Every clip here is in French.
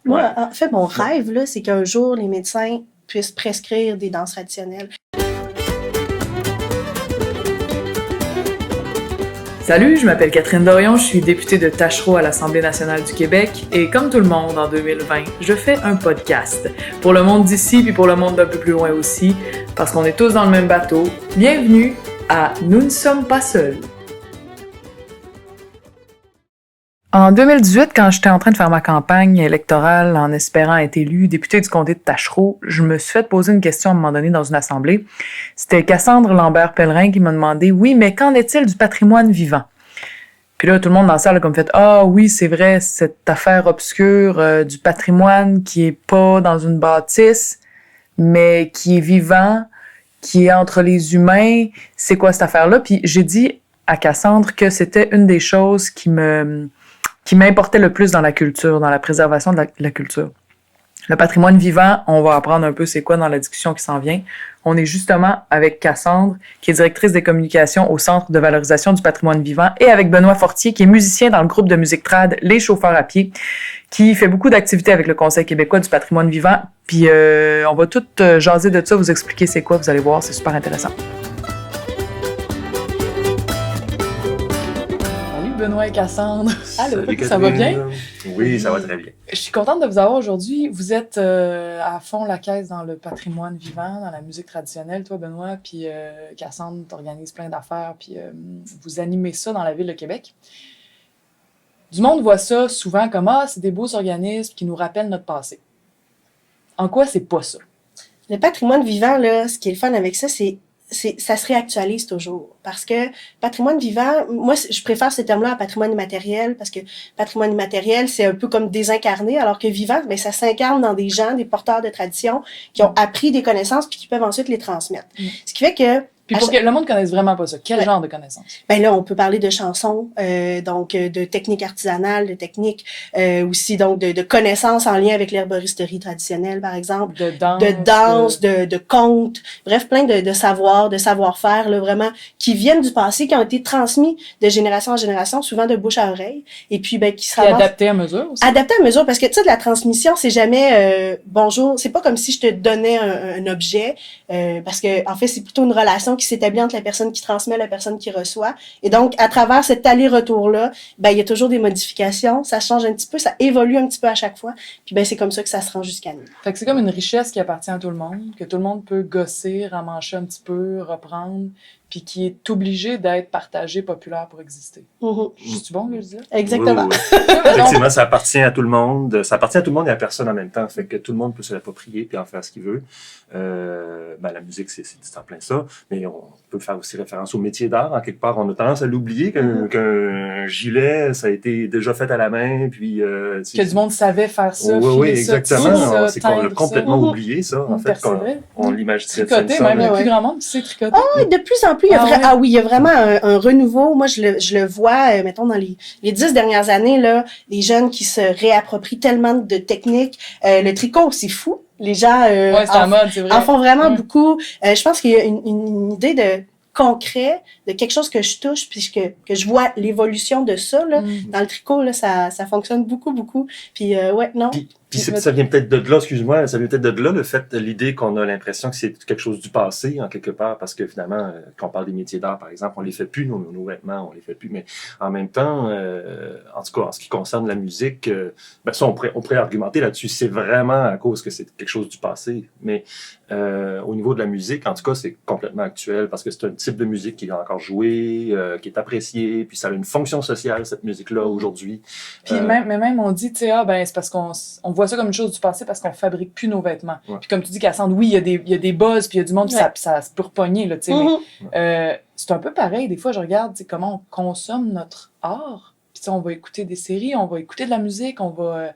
Moi, en fait, mon rêve, là, c'est qu'un jour, les médecins puissent prescrire des danses traditionnelles. Salut, je m'appelle Catherine Dorion, je suis députée de Tachereau à l'Assemblée nationale du Québec et comme tout le monde en 2020, je fais un podcast. Pour le monde d'ici puis pour le monde d'un peu plus loin aussi, parce qu'on est tous dans le même bateau. Bienvenue à Nous ne sommes pas seuls. En 2018, quand j'étais en train de faire ma campagne électorale en espérant être élue députée du comté de Tachereau, je me suis fait poser une question à un moment donné dans une assemblée. C'était Cassandre Lambert-Pellerin qui m'a demandé « Oui, mais qu'en est-il du patrimoine vivant? » Puis là, tout le monde dans la salle a comme fait « Ah oui, c'est vrai, cette affaire obscure du patrimoine qui est pas dans une bâtisse, mais qui est vivant, qui est entre les humains, c'est quoi cette affaire-là? » Puis j'ai dit à Cassandre que c'était une des choses qui m'importait le plus dans la culture, dans la préservation de la culture. Le patrimoine vivant, on va apprendre un peu c'est quoi dans la discussion qui s'en vient. On est justement avec Cassandre, qui est directrice des communications au Centre de valorisation du patrimoine vivant, et avec Benoît Fortier, qui est musicien dans le groupe de musique trad Les Chauffeurs à pied, qui fait beaucoup d'activités avec le Conseil québécois du patrimoine vivant. Puis on va tout jaser de ça, vous expliquer c'est quoi, vous allez voir, c'est super intéressant. Benoît et Cassandre. Allô, ça va bien? Oui, ça va très bien. Je suis contente de vous avoir aujourd'hui. Vous êtes à fond la caisse dans le patrimoine vivant, dans la musique traditionnelle, toi, Benoît, puis Cassandre, t'organises plein d'affaires, puis vous animez ça dans la ville de Québec. Du monde voit ça souvent comme « Ah, c'est des beaux organismes qui nous rappellent notre passé. » En quoi c'est pas ça? Le patrimoine vivant, là, ce qui est le fun avec ça, ça se réactualise toujours. Parce que patrimoine vivant, moi, je préfère ce terme-là à patrimoine immatériel, parce que patrimoine immatériel, c'est un peu comme désincarné, alors que vivant, ben, ça s'incarne dans des gens, des porteurs de tradition, qui ont appris des connaissances, puis qui peuvent ensuite les transmettre. Ce qui fait que... Puis pour que le monde ne connaisse vraiment pas ça, quel genre de connaissances? Ben là, on peut parler de chansons, donc de techniques artisanales, de techniques aussi donc de connaissances en lien avec l'herboristerie traditionnelle, par exemple, de danse, de contes, bref, plein de savoirs, de savoir-faire là vraiment qui viennent du passé, qui ont été transmis de génération en génération, souvent de bouche à oreille, et puis ben qui sera adapté à mesure aussi. Adapté à mesure, parce que tu sais de la transmission, c'est jamais bonjour, c'est pas comme si je te donnais un objet, parce que en fait c'est plutôt une relation qui s'établit entre la personne qui transmet et la personne qui reçoit. Et donc, à travers cet aller-retour-là, ben, il y a toujours des modifications, ça change un petit peu, ça évolue un petit peu à chaque fois. Puis ben, c'est comme ça que ça se rend jusqu'à nous. Fait que c'est comme une richesse qui appartient à tout le monde, que tout le monde peut gosser, ramancher un petit peu, reprendre, puis qui est obligé d'être partagé, populaire pour exister. C'est bon que je dis? Exactement. Oui. Effectivement, ça appartient à tout le monde. Ça appartient à tout le monde et à personne en même temps. Fait que tout le monde peut se l'approprier puis en faire ce qu'il veut. Ben, la musique, c'est en plein ça. Mais on peut faire aussi référence au métier d'art. En quelque part, on a tendance à l'oublier qu'un gilet, ça a été déjà fait à la main. Puis, que du monde savait faire ça. Oui, exactement. C'est qu'on l'a complètement ça. oublié, ça. En fait, on l'imagine. Tricoter, même il y a plus grand monde qui sait tricoter. Ah, de plus en plus. Il y a vraiment un renouveau. Moi, je le vois, mettons, dans les 10 dernières années, là, les jeunes qui se réapproprient tellement de techniques. Le tricot, c'est fou. Les gens en font vraiment beaucoup. Je pense qu'il y a une idée de concret, de quelque chose que je touche, puis que je vois l'évolution de ça, là. Dans le tricot, là, ça fonctionne beaucoup. Puis, Puis ça vient peut-être de là, excuse-moi, ça vient peut-être de là, le fait, l'idée qu'on a l'impression que c'est quelque chose du passé, en quelque part, parce que finalement, quand on parle des métiers d'art, par exemple, on les fait plus, nos vêtements, on les fait plus, mais en même temps, en tout cas, en ce qui concerne la musique, ben ça, on pourrait argumenter là-dessus, c'est vraiment à cause que c'est quelque chose du passé, mais au niveau de la musique, en tout cas, c'est complètement actuel, parce que c'est un type de musique qui est encore joué, qui est apprécié, puis ça a une fonction sociale, cette musique-là, aujourd'hui. Puis même on dit, tu sais, c'est parce qu'on voit ça comme une chose du passé parce qu'on fabrique plus nos vêtements. Ouais. Puis comme tu dis, Cassandre, oui, il y a des buzz, puis il y a du monde, puis ça peut repogner, là, tu sais. Mais c'est un peu pareil. Des fois, je regarde comment on consomme notre art. Puis on va écouter des séries, on va écouter de la musique, on va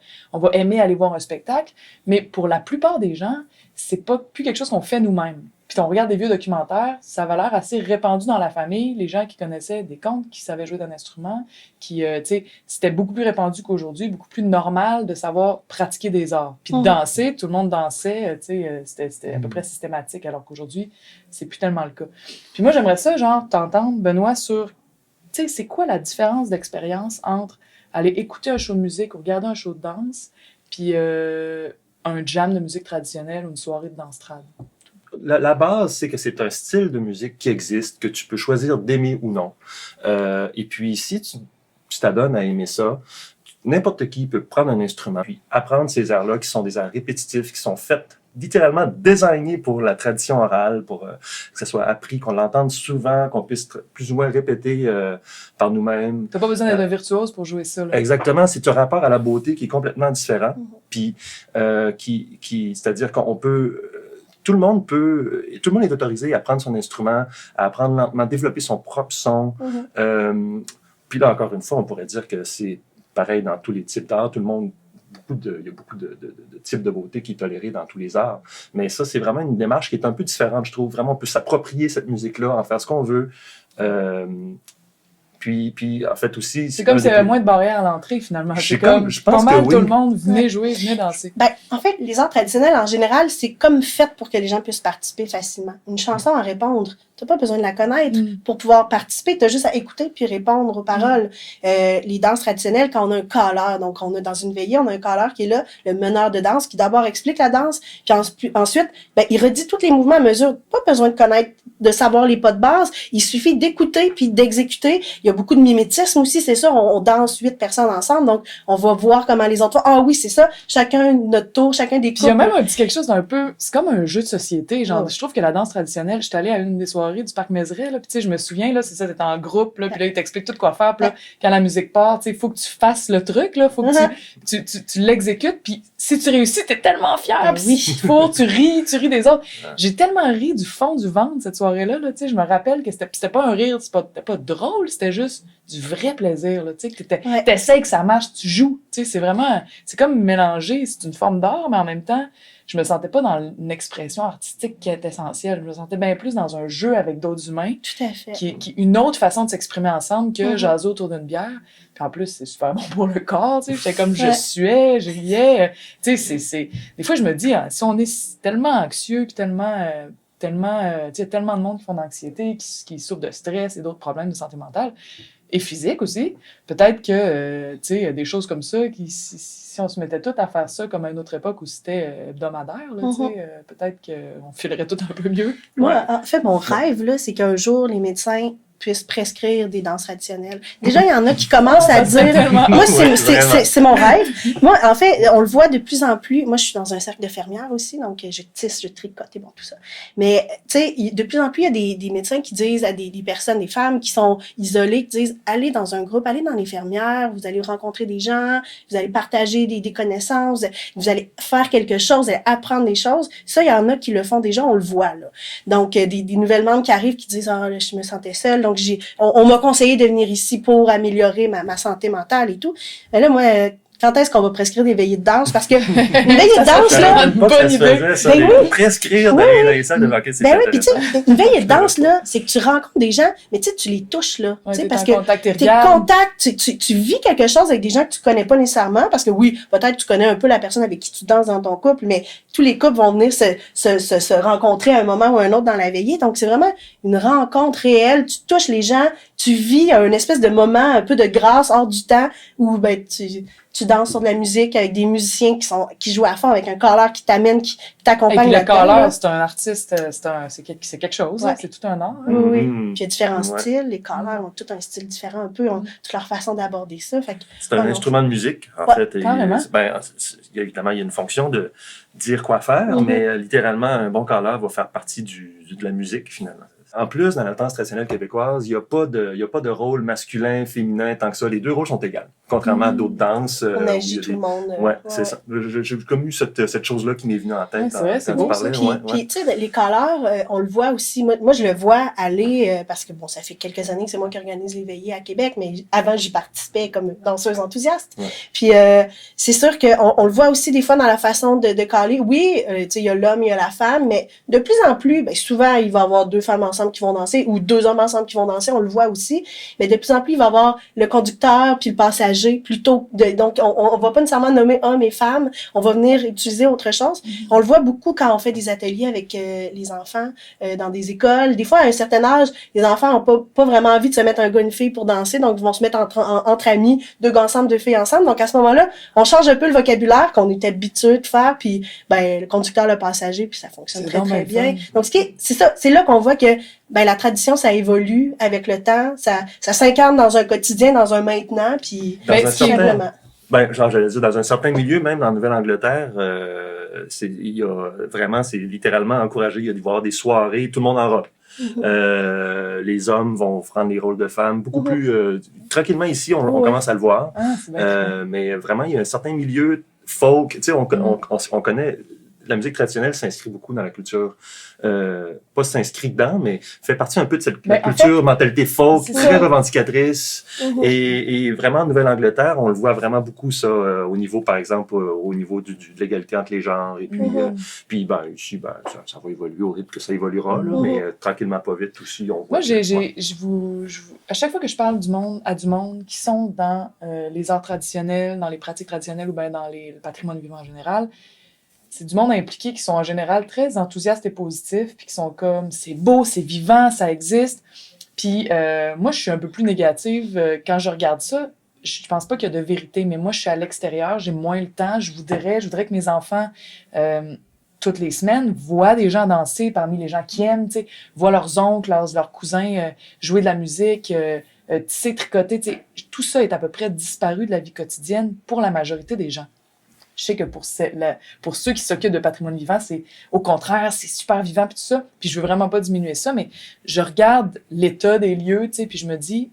aimer aller voir un spectacle. Mais pour la plupart des gens, c'est pas plus quelque chose qu'on fait nous-mêmes. Puis on regarde des vieux documentaires, ça avait l'air assez répandu dans la famille, les gens qui connaissaient des contes, qui savaient jouer d'un instrument, qui, tu sais, c'était beaucoup plus répandu qu'aujourd'hui, beaucoup plus normal de savoir pratiquer des arts. Puis de danser, tout le monde dansait, tu sais, c'était à peu près systématique, alors qu'aujourd'hui, c'est plus tellement le cas. Puis moi, j'aimerais ça, t'entendre, Benoît, sur, tu sais, c'est quoi la différence d'expérience entre aller écouter un show de musique ou regarder un show de danse, puis un jam de musique traditionnelle ou une soirée de danse trad? La base, c'est que c'est un style de musique qui existe, que tu peux choisir d'aimer ou non. Et puis, si tu t'adonnes à aimer ça, n'importe qui peut prendre un instrument, puis apprendre ces airs-là, qui sont des airs répétitifs, qui sont faits littéralement designés pour la tradition orale, pour que ça soit appris, qu'on l'entende souvent, qu'on puisse plus ou moins répéter par nous-mêmes. T'as pas besoin d'être un virtuose pour jouer ça, là. Exactement, c'est un rapport à la beauté qui est complètement différent, puis c'est-à-dire qu'on peut... Tout le monde est autorisé à prendre son instrument, à apprendre lentement, développer son propre son. Puis là, encore une fois, on pourrait dire que c'est pareil dans tous les types d'art. Tout le monde, il y a beaucoup de types de beauté qui est toléré dans tous les arts. Mais ça, c'est vraiment une démarche qui est un peu différente, je trouve. Vraiment, on peut s'approprier cette musique-là, en faire ce qu'on veut. Puis, en fait, aussi... C'est comme s'il y avait moins de barrières à l'entrée, finalement. Je pense pas mal que oui. tout le monde, venez jouer, venez danser. Ben, en fait, les arts traditionnels, en général, c'est comme fait pour que les gens puissent participer facilement. Une chanson à répondre, t'as pas besoin de la connaître pour pouvoir participer, t'as juste à écouter puis répondre aux paroles. Les danses traditionnelles, quand on a un calleur, donc on a dans une veillée, on a un calleur qui est là, le meneur de danse, qui d'abord explique la danse, puis ensuite, ben, il redit tous les mouvements à mesure. Pas besoin de connaître, de savoir les pas de base, il suffit d'écouter puis d'exécuter. Il y a beaucoup de mimétisme aussi, c'est ça, on danse 8 personnes ensemble, donc on va voir comment les autres font. Ah oui, c'est ça, chacun notre tour, chacun des coups. Il y a même un petit quelque chose d'un peu, c'est comme un jeu de société, genre, je trouve que la danse traditionnelle, j'étais allée à une des soirées du Parc Mézeray, là, puis tu sais, je me souviens, là, c'est ça, t'es en groupe, là, puis là, ils t'expliquent tout quoi faire, puis là, quand la musique part, tu sais, faut que tu fasses le truc, là, faut que tu l'exécutes, puis si tu réussis, t'es tellement fier, puis si tu fourres, tu ris des autres. J'ai tellement ri du fond du ventre cette soirée-là, là, tu sais, je me rappelle que c'était pas un rire, c'était pas drôle, c'était juste du vrai plaisir, là, tu sais, que t'essayes que ça marche, tu joues, tu sais, c'est vraiment, c'est comme mélanger, c'est une forme d'art, mais en même temps, je me sentais pas dans une expression artistique qui est essentielle, je me sentais bien plus dans un jeu avec d'autres humains. Tout à fait. Qui une autre façon de s'exprimer ensemble que jaser autour d'une bière. Puis en plus, c'est super bon pour le corps, tu sais, j'étais comme je suais, je riais, tu sais, c'est des fois je me dis, si on est tellement anxieux puis tellement tu sais, tellement de monde qui font d'anxiété, qui souffrent de stress et d'autres problèmes de santé mentale et physique aussi. Peut-être que, tu sais, des choses comme ça, si on se mettait tous à faire ça comme à une autre époque où c'était hebdomadaire, là, tu sais, peut-être qu'on filerait tout un peu mieux. Moi, en fait, mon rêve, là, c'est qu'un jour, les médecins puissent prescrire des danses traditionnelles. Déjà, il y en a qui commencent à dire... Moi, c'est mon rêve. Moi, en fait, on le voit de plus en plus. Moi, je suis dans un cercle de fermières aussi, donc je tisse, je tricote et bon, tout ça. Mais, tu sais, de plus en plus, il y a des médecins qui disent à des personnes, des femmes qui sont isolées, qui disent, allez dans un groupe, allez dans les fermières, vous allez rencontrer des gens, vous allez partager des connaissances, vous allez faire quelque chose, vous allez apprendre des choses. Ça, il y en a qui le font déjà, on le voit, là. Donc, des nouvelles membres qui arrivent qui disent, ah, là, je me sentais seule. Donc, on m'a conseillé de venir ici pour améliorer ma santé mentale et tout. Mais là, moi, quand est-ce qu'on va prescrire des veillées de danse? Parce que une veillée de danse, là... Une bonne idée. Prescrire d'aller dans les salles de banquet, c'est oui, puis tu sais, une veillée de danse, là, c'est que tu rencontres des gens, mais tu sais, tu les touches, là. Ouais, tu sais, parce que t'es contact, tu vis quelque chose avec des gens que tu connais pas nécessairement, parce que oui, peut-être tu connais un peu la personne avec qui tu danses dans ton couple, mais tous les couples vont venir se rencontrer à un moment ou à un autre dans la veillée. Donc, c'est vraiment une rencontre réelle. Tu touches les gens, tu vis un espèce de moment un peu de grâce hors du temps où, ben, tu danses sur de la musique avec des musiciens qui jouent à fond, avec un calleur qui t'amène, qui t'accompagne. Le calleur, c'est un artiste, c'est quelque chose, ouais. C'est tout un art. Oui, oui. Puis il y a différents styles. Les calleurs ont tout un style différent un peu, ont toute leur façon d'aborder ça. Fait que, c'est un instrument de musique, en fait. Évidemment, il y a une fonction de dire quoi faire, mais littéralement, un bon calleur va faire partie de la musique, finalement. En plus, dans la danse traditionnelle québécoise, il y a pas de rôle masculin, féminin, tant que ça. Les deux rôles sont égaux. Contrairement à d'autres danses. On agit tout le monde. C'est ça. J'ai comme eu cette chose-là qui m'est venue en tête. C'est vrai, c'est beau. Puis, tu sais, les calleurs, on le voit aussi. Moi, je le vois aller, parce que bon, ça fait quelques années que c'est moi qui organise les veillées à Québec, mais avant, j'y participais comme danseuse enthousiaste. Ouais. Puis, c'est sûr qu'on le voit aussi des fois dans la façon de caller. Oui, tu sais, il y a l'homme, il y a la femme, mais de plus en plus, ben, souvent, il va y avoir deux femmes ensemble, ensemble qui vont danser, ou 2 hommes ensemble qui vont danser, on le voit aussi. Mais de plus en plus, il va y avoir le conducteur puis le passager plutôt. Donc, on va pas nécessairement nommer hommes et femmes, on va venir utiliser autre chose. On le voit beaucoup quand on fait des ateliers avec les enfants dans des écoles. Des fois, à un certain âge, les enfants ont pas vraiment envie de se mettre un gars et une fille pour danser, donc ils vont se mettre entre amis, 2 gars ensemble, 2 filles ensemble. Donc, à ce moment-là, on change un peu le vocabulaire qu'on est habitué de faire, puis le conducteur, le passager, puis ça fonctionne très bien. Donc, c'est ça, c'est là qu'on voit que la tradition, ça évolue avec le temps, ça s'incarne dans un quotidien, dans un maintenant, puis simplement. Genre, j'allais dire, dans un certain milieu, même en Nouvelle-Angleterre, il y a vraiment, c'est littéralement encouragé. Il y a avoir des soirées, tout le monde en robe. Les hommes vont prendre les rôles de femmes beaucoup plus tranquillement ici, on commence à le voir. Mais vraiment, il y a un certain milieu folk. Tu sais, on connaît. La musique traditionnelle s'inscrit beaucoup dans la culture, pas s'inscrit dedans, mais fait partie un peu de cette culture, mentalité folk, très revendicatrice. Et vraiment, en Nouvelle-Angleterre, on le voit vraiment beaucoup, ça, au niveau, par exemple, au niveau de l'égalité entre les genres. Et puis, ici, ça va évoluer au rythme que ça évoluera, là, mais tranquillement, pas vite aussi. On voit à chaque fois que je parle à du monde qui sont dans les arts traditionnels, dans les pratiques traditionnelles ou bien dans le patrimoine vivant en général, c'est du monde impliqué qui sont en général très enthousiastes et positifs, puis qui sont comme, c'est beau, c'est vivant, ça existe. Puis moi, je suis un peu plus négative. Quand je regarde ça, je pense pas qu'il y a de vérité, mais moi, je suis à l'extérieur, j'ai moins le temps. Je voudrais que mes enfants, toutes les semaines, voient des gens danser parmi les gens qui aiment, tu sais, voient leurs oncles, leurs cousins jouer de la musique, tisser, tricoter, tu sais. Tout ça est à peu près disparu de la vie quotidienne pour la majorité des gens. Je sais que pour ceux qui s'occupent de patrimoine vivant, c'est au contraire, c'est super vivant puis tout ça. Puis je veux vraiment pas diminuer ça, mais je regarde l'état des lieux, tu sais, puis je me dis,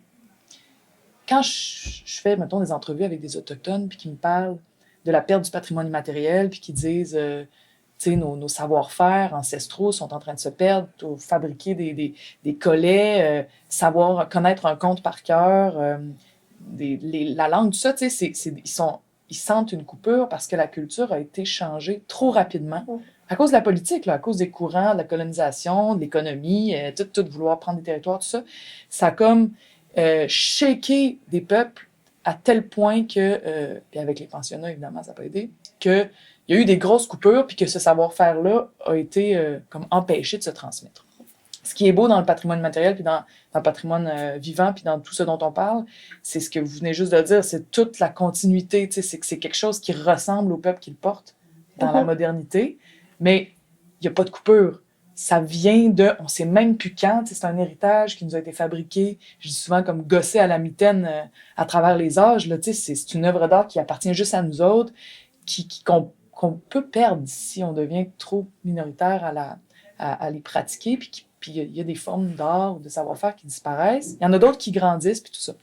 quand je fais, mettons, des entrevues avec des Autochtones puis qui me parlent de la perte du patrimoine immatériel puis qui disent, tu sais, nos savoir-faire ancestraux sont en train de se perdre, fabriquer des collets, savoir connaître un conte par cœur, la langue, tout ça, tu sais, ils sentent une coupure parce que la culture a été changée trop rapidement. À cause de la politique, là, à cause des courants, de la colonisation, de l'économie, tout vouloir prendre des territoires, tout ça. Ça a comme shaké des peuples à tel point que, puis avec les pensionnats, évidemment, ça n'a pas aidé, qu'il y a eu des grosses coupures puis que ce savoir-faire-là a été comme empêché de se transmettre. Ce qui est beau dans le patrimoine matériel, puis dans le patrimoine vivant, puis dans tout ce dont on parle, c'est ce que vous venez juste de dire, c'est toute la continuité, tu sais, c'est que c'est quelque chose qui ressemble au peuple qui le porte dans la modernité, mais il n'y a pas de coupure. Ça vient on sait même plus quand, tu sais, c'est un héritage qui nous a été fabriqué, je dis souvent comme gossé à la mitaine à travers les âges, là, tu sais, c'est une œuvre d'art qui appartient juste à nous autres, qu'on peut perdre si on devient trop minoritaire à les pratiquer, puis il y a des formes d'art ou de savoir-faire qui disparaissent. Il y en a d'autres qui grandissent, puis tout ça.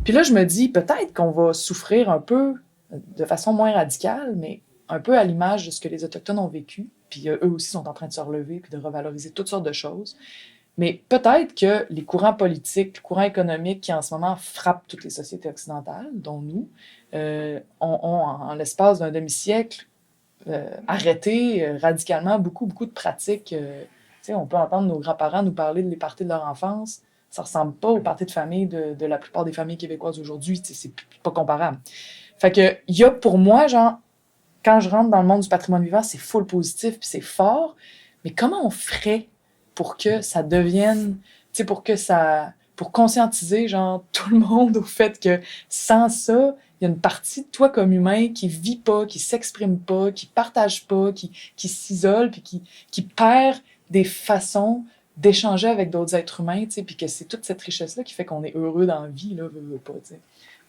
Puis là, je me dis, peut-être qu'on va souffrir un peu, de façon moins radicale, mais un peu à l'image de ce que les Autochtones ont vécu. Puis eux aussi sont en train de se relever puis de revaloriser toutes sortes de choses. Mais peut-être que les courants politiques, les courants économiques qui en ce moment frappent toutes les sociétés occidentales, dont nous, ont en l'espace d'un demi-siècle arrêté radicalement beaucoup de pratiques. On peut entendre nos grands-parents nous parler des parties de leur enfance. Ça ressemble pas aux parties de famille de la plupart des familles québécoises aujourd'hui. C'est pas comparable. Fait que, il y a pour moi, genre, quand je rentre dans le monde du patrimoine vivant, c'est full positif puis c'est fort. Mais comment on ferait pour que ça devienne, tu sais, pour conscientiser, genre, tout le monde au fait que sans ça, il y a une partie de toi comme humain qui vit pas, qui s'exprime pas, qui partage pas, qui s'isole puis qui perd des façons d'échanger avec d'autres êtres humains, tu sais, puis que c'est toute cette richesse-là qui fait qu'on est heureux dans la vie, là, veut pas, tu sais.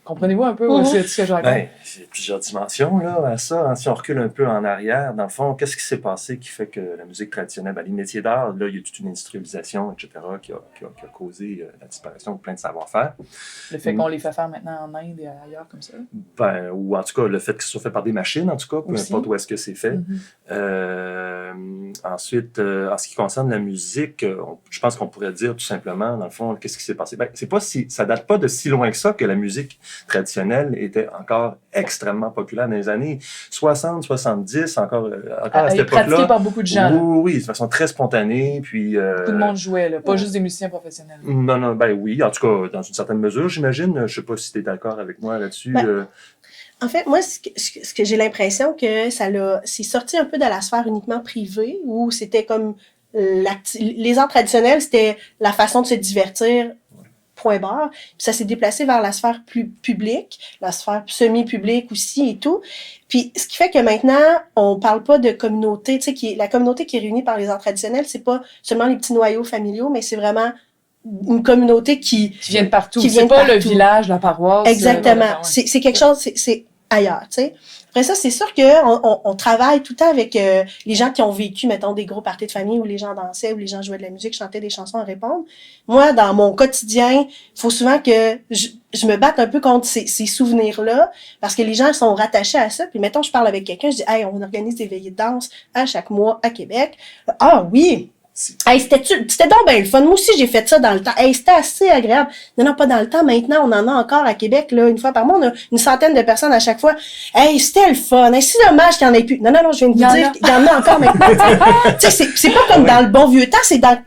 Comprenez-vous un peu ce que je raconte? Il y a plusieurs dimensions là, à ça. Hein. Si on recule un peu en arrière, dans le fond, qu'est-ce qui s'est passé qui fait que la musique traditionnelle, les métiers d'art, là, il y a toute une industrialisation, etc., qui a causé la disparition de plein de savoir-faire. Le fait qu'on les fait faire maintenant en Inde et ailleurs comme ça? Ou en tout cas, le fait que ce soit fait par des machines, en tout cas, peu importe où est-ce que c'est fait. Ensuite, en ce qui concerne la musique, je pense qu'on pourrait dire tout simplement, dans le fond, qu'est-ce qui s'est passé? Ben, ça date pas de si loin que ça que la musique traditionnelle était encore extrêmement populaire dans les années 60, 70, encore à cette époque-là. Pratiquée par beaucoup de gens. Oui, de façon très spontanée, puis... Beaucoup de monde jouait, là, pas juste des musiciens professionnels. Non, ben oui, en tout cas, dans une certaine mesure, j'imagine. Je sais pas si tu es d'accord avec moi là-dessus. En fait, moi, ce que j'ai l'impression que c'est sorti un peu de la sphère uniquement privée, où c'était comme les arts traditionnels, c'était la façon de se divertir, point barre. Puis ça s'est déplacé vers la sphère plus publique, la sphère semi-publique aussi et tout. Puis ce qui fait que maintenant, on parle pas de communauté, tu sais, la communauté qui est réunie par les arts traditionnels, c'est pas seulement les petits noyaux familiaux, mais c'est vraiment une communauté qui vient de partout. C'est pas le village, la paroisse. Exactement. C'est quelque chose, c'est ailleurs, tu sais. Après ça, c'est sûr qu'on travaille tout le temps avec les gens qui ont vécu, mettons, des gros parties de famille où les gens dansaient, où les gens jouaient de la musique, chantaient des chansons à répondre. Moi, dans mon quotidien, il faut souvent que je me batte un peu contre ces souvenirs-là, parce que les gens sont rattachés à ça. Puis mettons, je parle avec quelqu'un, je dis « Hey, on organise des veillées de danse à chaque mois à Québec. » Ah oui! Hey, c'était donc ben le fun. Moi aussi, j'ai fait ça dans le temps. Hey, c'était assez agréable. Non, pas dans le temps. Maintenant, on en a encore à Québec, là, une fois par mois. On a une centaine de personnes à chaque fois. Hey, c'était le fun. Hey, c'est dommage qu'il n'y en ait plus. Non, je viens de vous dire qu'il y en a encore maintenant. Tu sais, c'est pas comme dans le bon vieux temps,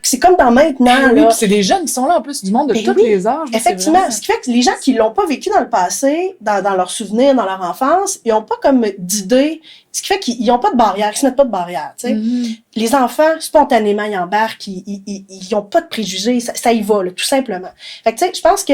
c'est comme dans maintenant, oui, là. Puis c'est des jeunes qui sont là, en plus, du monde de tous les âges. Effectivement. Ce qui fait que les gens qui l'ont pas vécu dans le passé, dans leurs souvenirs, dans leur enfance, ils ont pas comme d'idée. Ce qui fait qu'ils n'ont pas de barrière, ils se mettent pas de barrière, tu sais. Mm-hmm. Les enfants, spontanément, ils embarquent, ils ont pas de préjugés, ça y va, là, tout simplement. Fait que, tu sais, je pense que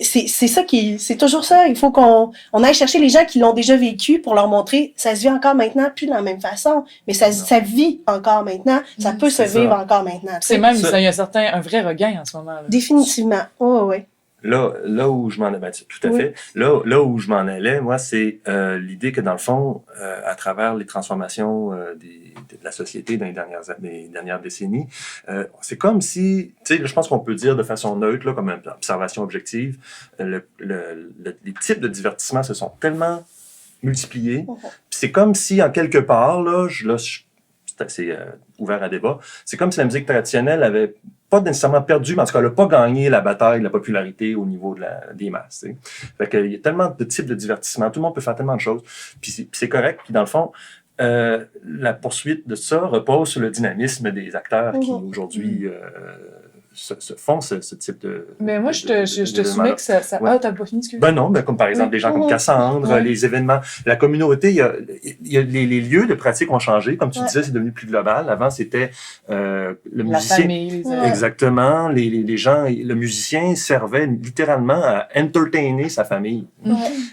c'est ça c'est toujours ça. Il faut qu'on aille chercher les gens qui l'ont déjà vécu pour leur montrer, ça se vit encore maintenant, plus de la même façon, mais ça vit encore maintenant, ça peut se vivre encore maintenant. C'est même, il y a un vrai regain en ce moment, là. Définitivement. Oh, ouais. Là où je m'en allais, tout à fait. Là où je m'en allais, moi, c'est l'idée que dans le fond, à travers les transformations de la société dans les dernières décennies, c'est comme si, tu sais, je pense qu'on peut dire de façon neutre, là, comme une observation objective, les types de divertissement se sont tellement multipliés. C'est comme si, en quelque part, c'est assez ouvert à débat, c'est comme si la musique traditionnelle avait pas nécessairement perdu, mais en tout cas, elle n'a pas gagné la bataille de la popularité au niveau des masses. T'sais. Fait qu'il y a tellement de types de divertissement, tout le monde peut faire tellement de choses, puis c'est correct. Puis dans le fond, la poursuite de ça repose sur le dynamisme des acteurs qui aujourd'hui se font ce type de... Mais moi, je te soumets que ça... Ouais. Ah, t'as pas fini, excuse. Ben non, mais comme par exemple des gens comme Cassandre, les événements, la communauté, il y a les lieux de pratique ont changé, comme tu disais, c'est devenu plus global. Avant, c'était le musicien. La famille, exactement, les gens, le musicien servait littéralement à entertainer sa famille.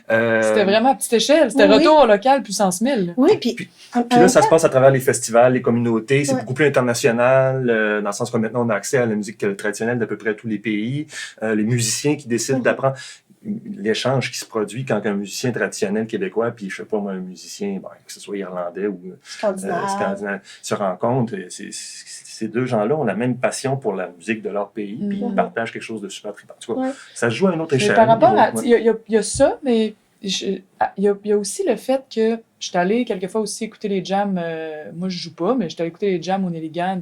C'était vraiment à petite échelle, c'était retour au local puissance 1000. Oui, puis là, ça se passe à travers les festivals, les communautés, c'est beaucoup plus international, dans le sens que maintenant on a accès à la musique traditionnelle d'à peu près tous les pays, les musiciens qui décident d'apprendre, l'échange qui se produit quand un musicien traditionnel québécois, puis je sais pas moi, un musicien, que ce soit irlandais ou scandinave, se rencontrent, ces deux gens-là ont la même passion pour la musique de leur pays, puis ils partagent quelque chose de super trippant. En tout cas, ça se joue à une autre échelle. Par rapport à... Il y a ça, mais il y a aussi le fait que je suis allée quelquefois aussi écouter les jams. Moi, je joue pas, mais je suis allée écouter les jams au Néligan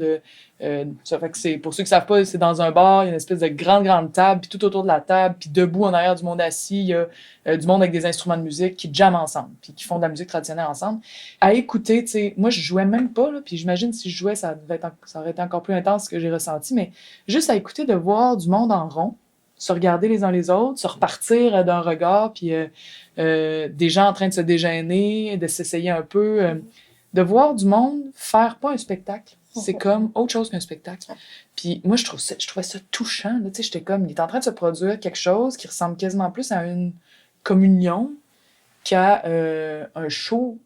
ça fait que c'est, pour ceux qui savent pas, c'est dans un bar, il y a une espèce de grande table, puis tout autour de la table, puis debout en arrière du monde assis, il y a du monde avec des instruments de musique qui jamment ensemble, puis qui font de la musique traditionnelle ensemble. À écouter, tu sais, moi, je jouais même pas, là, puis j'imagine si je jouais, ça aurait été encore plus intense que j'ai ressenti, mais juste à écouter, de voir du monde en rond, se regarder les uns les autres, se repartir d'un regard, puis des gens en train de se déjeuner, de s'essayer un peu, de voir du monde faire pas un spectacle. C'est comme autre chose qu'un spectacle. Puis moi, je trouvais ça touchant. Tu sais, j'étais comme, il est en train de se produire quelque chose qui ressemble quasiment plus à une communion qu'à un show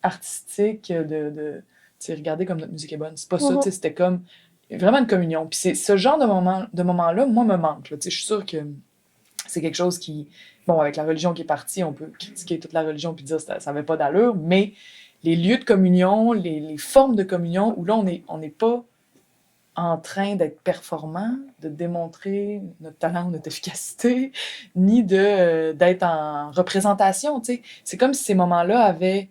artistique tu sais, regardez comme notre musique est bonne. C'est pas ça, tu sais, c'était comme vraiment une communion. Puis c'est ce genre de moment-là, moi, me manque. Tu sais, je suis sûre que c'est quelque chose qui... Bon, avec la religion qui est partie, on peut critiquer toute la religion puis dire que ça avait pas d'allure, mais les lieux de communion, les formes de communion, où là, on n'est pas en train d'être performant, de démontrer notre talent ou notre efficacité, ni d'être en représentation, tu sais. C'est comme si ces moments-là avaient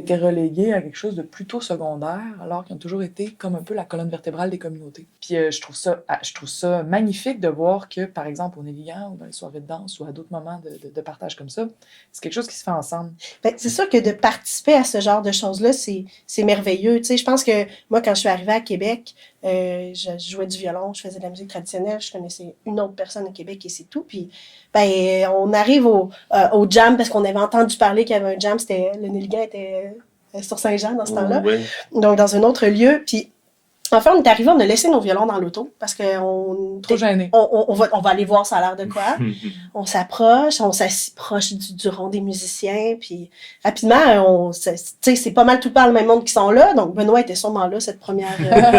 Étaient relégués à quelque chose de plutôt secondaire, alors qu'ils ont toujours été comme un peu la colonne vertébrale des communautés. Puis je trouve ça magnifique de voir que, par exemple, au Néligan ou dans les soirées de danse ou à d'autres moments de partage comme ça, c'est quelque chose qui se fait ensemble. Ben, c'est sûr que de participer à ce genre de choses-là, c'est merveilleux. Tu sais, je pense que moi, quand je suis arrivée à Québec, je jouais du violon, je faisais de la musique traditionnelle, je connaissais une autre personne au Québec et c'est tout. Puis, ben, on arrive au jam parce qu'on avait entendu parler qu'il y avait un jam. C'était le Néligan était sur Saint-Jean dans ce temps-là, donc dans un autre lieu. Puis enfin, on est arrivé, on a laissé nos violons dans l'auto parce que trop gêné. On va aller voir ça a l'air de quoi. On s'approche, on s'approche du rond des musiciens, puis rapidement, tu sais, c'est pas mal tout par le même monde qui sont là. Donc Benoît était sûrement là cette première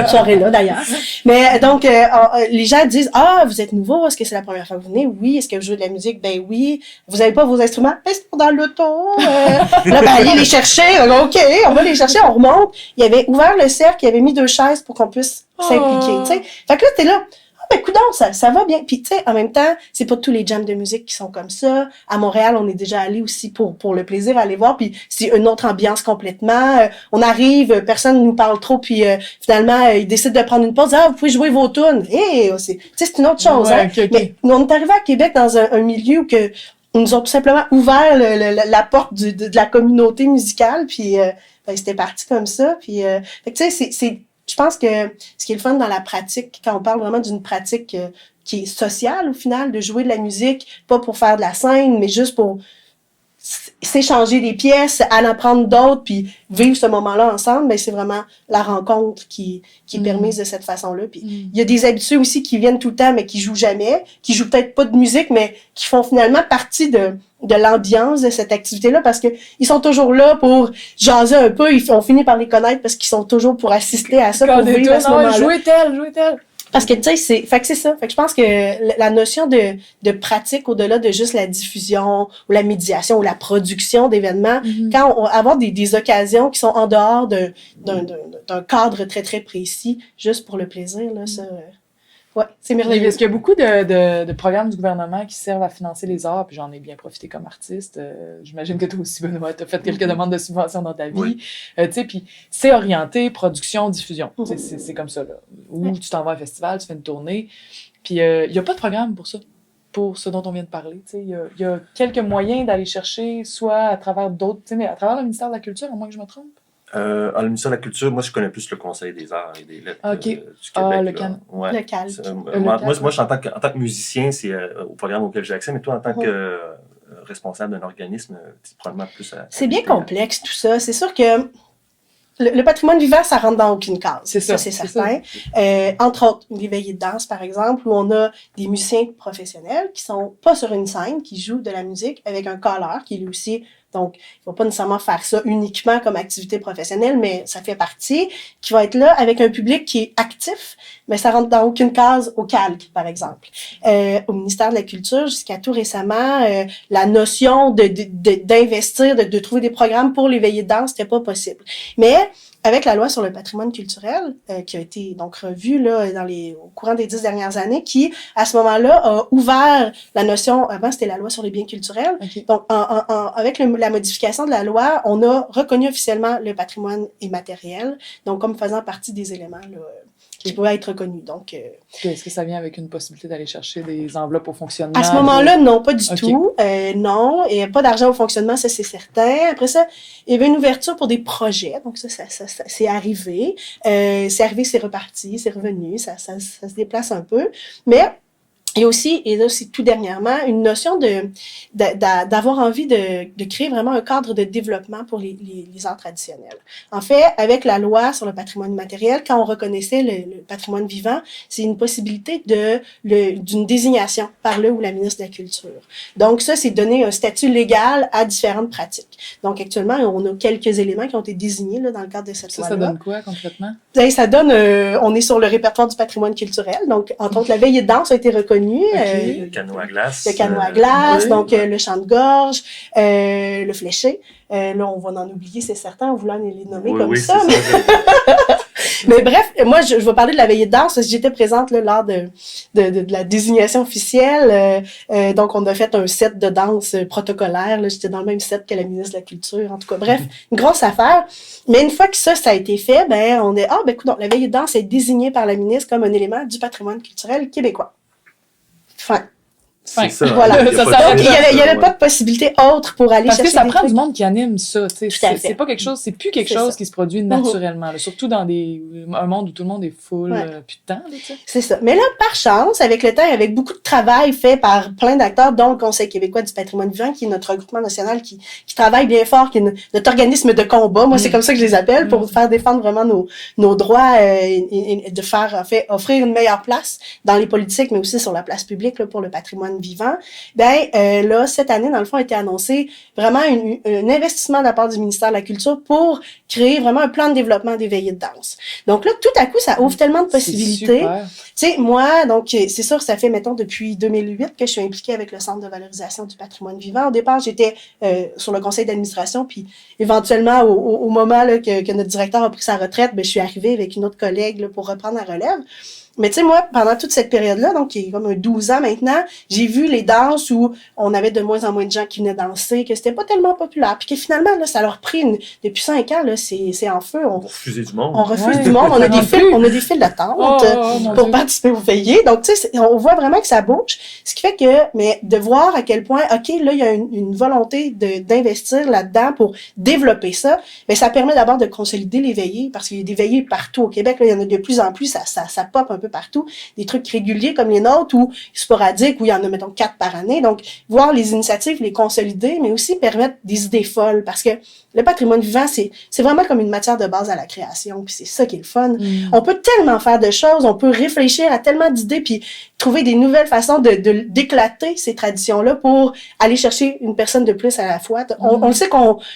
soirée-là d'ailleurs. Mais donc les gens disent vous êtes nouveau, est-ce que c'est la première fois que vous venez? Oui. Est-ce que vous jouez de la musique? Ben oui. Vous avez pas vos instruments? Ben c'est dans l'auto. Là, allez les chercher. OK, on va les chercher, on remonte. Il avait ouvert le cercle, il avait mis 2 chaises pour qu'on puisse s'impliquer, tu sais. Fait que là, t'es là, coudonc, ça va bien. Puis, tu sais, en même temps, c'est pas tous les jams de musique qui sont comme ça. À Montréal, on est déjà allé aussi pour le plaisir à aller voir, puis c'est une autre ambiance complètement. On arrive, personne nous parle trop, puis finalement, ils décident de prendre une pause. Vous pouvez jouer vos tunes. C'est une autre chose, hein. Okay. Mais nous, on est arrivé à Québec dans un milieu où que ils nous ont tout simplement ouvert la porte de la communauté musicale, puis c'était parti comme ça. Puis, fait que tu sais, je pense que ce qui est le fun dans la pratique, quand on parle vraiment d'une pratique qui est sociale au final, de jouer de la musique, pas pour faire de la scène, mais juste pour s'échanger des pièces, en apprendre d'autres, puis vivre ce moment-là ensemble, ben c'est vraiment la rencontre qui est permise de cette façon-là. Puis il y a des habitués aussi qui viennent tout le temps, mais qui jouent jamais, qui jouent peut-être pas de musique, mais qui font finalement partie de l'ambiance de cette activité-là, parce que ils sont toujours là pour jaser un peu, on finit par les connaître parce qu'ils sont toujours pour assister à ça, pour vivre à ce moment-là. Jouer tel. Parce que, tu sais, c'est ça. Fait que je pense que la notion de pratique, au-delà de juste la diffusion, ou la médiation, ou la production d'événements, quand avoir des occasions qui sont en dehors d'un cadre très, très précis, juste pour le plaisir, là, ça... Ouais, c'est merveilleux. Parce qu'il y a beaucoup de programmes du gouvernement qui servent à financer les arts, puis j'en ai bien profité comme artiste. J'imagine que toi aussi, Benoît, t'as fait quelques demandes de subventions dans ta vie. Oui. Tu sais, puis c'est orienté production, diffusion. C'est comme ça, là. Ou tu t'en vas à un festival, tu fais une tournée, puis il y a pas de programme pour ça, pour ce dont on vient de parler. Tu sais, il y a quelques moyens d'aller chercher, soit à travers d'autres, tu sais, mais à travers le ministère de la Culture, à moins que je me trompe. En ministère de la Culture, moi, je connais plus le Conseil des arts et des lettres du Québec. Le CALC. Moi, je suis en tant que musicien, c'est au programme auquel j'ai accès, mais toi, en tant que responsable d'un organisme, tu probablement plus à... C'est bien complexe, tout ça. C'est sûr que le patrimoine vivant, ça rentre dans aucune case. C'est ça, c'est certain. Entre autres, les veillées de danse, par exemple, où on a des musiciens professionnels qui sont pas sur une scène, qui jouent de la musique avec un choreur qui lui aussi... Donc, il ne faut pas nécessairement faire ça uniquement comme activité professionnelle, mais ça fait partie, qui va être là avec un public qui est actif, mais ça rentre dans aucune case au CALC, par exemple. Au ministère de la Culture, jusqu'à tout récemment, la notion d'investir, de trouver des programmes pour les veillées de danse, c'était pas possible. Mais avec la loi sur le patrimoine culturel, qui a été donc revue là au courant des 10 dernières années, qui à ce moment-là a ouvert la notion. Avant c'était la loi sur les biens culturels. Okay. Donc avec la modification de la loi, on a reconnu officiellement le patrimoine immatériel, donc comme faisant partie des éléments là, qui pouvaient être reconnus. Donc est-ce que ça vient avec une possibilité d'aller chercher des enveloppes au fonctionnement? À ce moment-là, non, pas du tout. Non, et pas d'argent au fonctionnement, ça c'est certain. Après ça, il y avait une ouverture pour des projets, donc ça c'est arrivé. C'est reparti, c'est revenu, ça se déplace un peu. Mais il y a aussi, et là c'est tout dernièrement, une notion d'avoir envie de créer vraiment un cadre de développement pour les arts traditionnels. En fait, avec la loi sur le patrimoine immatériel, quand on reconnaissait le patrimoine vivant, c'est une possibilité d'une désignation par le ou la ministre de la Culture. Donc ça, c'est donner un statut légal à différentes pratiques. Donc actuellement, on a quelques éléments qui ont été désignés là, dans le cadre de cette loi-là. Ça donne quoi concrètement? Ça donne, on est sur le répertoire du patrimoine culturel, donc entre autres la veillée de danse a été reconnue. Le canot à glace. Le canot à glace, donc le chant de gorge, le fléché. Là, on va en oublier, c'est certain, en voulant les nommer comme ça. Mais bref, moi, je vais parler de la veillée de danse, parce que j'étais présente là, lors de la désignation officielle. Donc, on a fait un set de danse protocolaire. Là, j'étais dans le même set que la ministre de la Culture. En tout cas, bref, une grosse affaire. Mais une fois que ça a été fait, on est écoute, la veillée de danse est désignée par la ministre comme un élément du patrimoine culturel québécois. Fin. C'est ça. Voilà. Il y a Donc, pas de- il y avait pas de possibilité autre pour aller Parce que chercher ça des prend trucs. du monde qui anime ça, tu sais. Tout à fait. C'est pas quelque chose, c'est plus quelque C'est chose ça. qui se produit naturellement, là. Surtout dans un monde où tout le monde est full, plus de temps, là, tu sais. C'est ça. Mais là, par chance, avec le temps et avec beaucoup de travail fait par plein d'acteurs, dont le Conseil québécois du patrimoine vivant, qui est notre regroupement national qui travaille bien fort, qui est notre organisme de combat. Moi, c'est comme ça que je les appelle, pour faire défendre vraiment nos droits et de faire, en fait, offrir une meilleure place dans les politiques, mais aussi sur la place publique là, pour le patrimoine vivant. Là, cette année, dans le fond, a été annoncé vraiment un investissement de la part du ministère de la Culture pour créer vraiment un plan de développement des veillées de danse. Donc là, tout à coup, ça ouvre tellement de possibilités. Tu sais, moi, donc, c'est sûr, ça fait, mettons, depuis 2008 que je suis impliquée avec le Centre de valorisation du patrimoine vivant. Au départ, j'étais sur le conseil d'administration, puis éventuellement, au moment là, que notre directeur a pris sa retraite, je suis arrivée avec une autre collègue là, pour reprendre la relève. Mais tu sais, moi, pendant toute cette période-là, donc qui est comme 12 ans maintenant, j'ai vu les danses où on avait de moins en moins de gens qui venaient danser, que c'était pas tellement populaire, puis que finalement, là, ça leur a pris depuis 5 ans, là, c'est en feu. Pour refuser du monde. On refuse du monde, on a des files d'attente pour participer aux veillées. Donc, tu sais, on voit vraiment que ça bouge. Ce qui fait que, mais de voir à quel point, OK, là, il y a une volonté d'investir là-dedans pour développer ça, mais ça permet d'abord de consolider les veillées, parce qu'il y a des veillées partout au Québec, là, il y en a de plus en plus, ça pop un peu partout, des trucs réguliers comme les nôtres ou sporadiques où il y en a, mettons, 4 par année. Donc, voir les initiatives, les consolider, mais aussi permettre des idées folles parce que le patrimoine vivant, c'est vraiment comme une matière de base à la création, puis c'est ça qui est le fun. On peut tellement faire de choses, on peut réfléchir à tellement d'idées puis trouver des nouvelles façons d'éclater ces traditions-là pour aller chercher une personne de plus à la fois. On le sait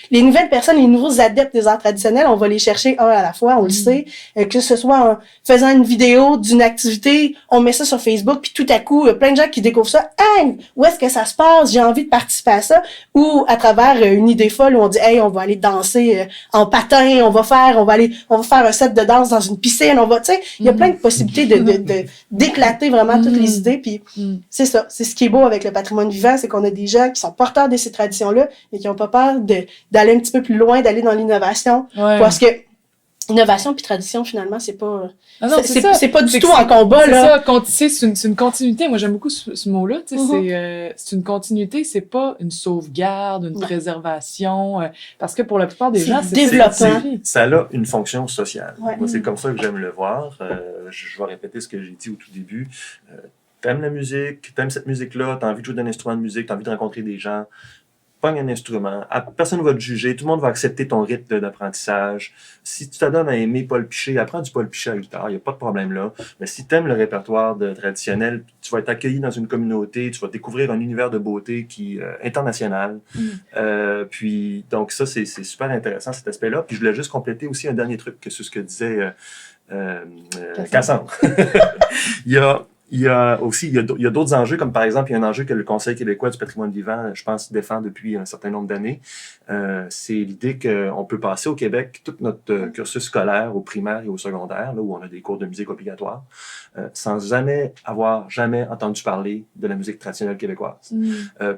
les nouvelles personnes, les nouveaux adeptes des arts traditionnels, on va les chercher un à la fois, on le sait, que ce soit en faisant une vidéo d'une activité, on met ça sur Facebook, puis tout à coup, il y a plein de gens qui découvrent ça. Hey, où est-ce que ça se passe? J'ai envie de participer à ça. Ou à travers une idée folle où on dit, hey, on va aller danser en patin, on va faire un set de danse dans une piscine, tu sais, il y a plein de possibilités d'éclater vraiment toutes les idées, puis c'est ça. C'est ce qui est beau avec le patrimoine vivant, c'est qu'on a des gens qui sont porteurs de ces traditions-là, mais qui n'ont pas peur d'aller un petit peu plus loin, d'aller dans l'innovation, parce que innovation puis tradition, finalement, c'est pas c'est pas du tout en combat, là. C'est ça, c'est une continuité. Moi, j'aime beaucoup ce mot-là, tu sais, c'est une continuité, c'est pas une sauvegarde, une préservation, parce que pour la plupart des gens, c'est développement. Ça a une fonction sociale. Ouais. Moi, c'est comme ça que j'aime le voir. Je vais répéter ce que j'ai dit au tout début. T'aimes la musique, t'aimes cette musique-là, t'as envie de jouer d'un instrument de musique, t'as envie de rencontrer des gens, pogne un instrument, personne ne va te juger, tout le monde va accepter ton rythme d'apprentissage. Si tu t'adonnes à aimer Paul Piché, apprends du Paul Piché à guitare, il n'y a pas de problème là. Mais si tu aimes le répertoire traditionnel, tu vas être accueilli dans une communauté, tu vas découvrir un univers de beauté qui est international. Puis, donc ça, c'est super intéressant cet aspect-là. Puis je voulais juste compléter aussi un dernier truc sur ce que disait Cassandre. Il y a d'autres enjeux, comme par exemple, il y a un enjeu que le Conseil québécois du patrimoine vivant, je pense, défend depuis un certain nombre d'années. C'est l'idée qu'on peut passer au Québec tout notre cursus scolaire, au primaire et au secondaire, là où on a des cours de musique obligatoires, sans jamais avoir entendu parler de la musique traditionnelle québécoise.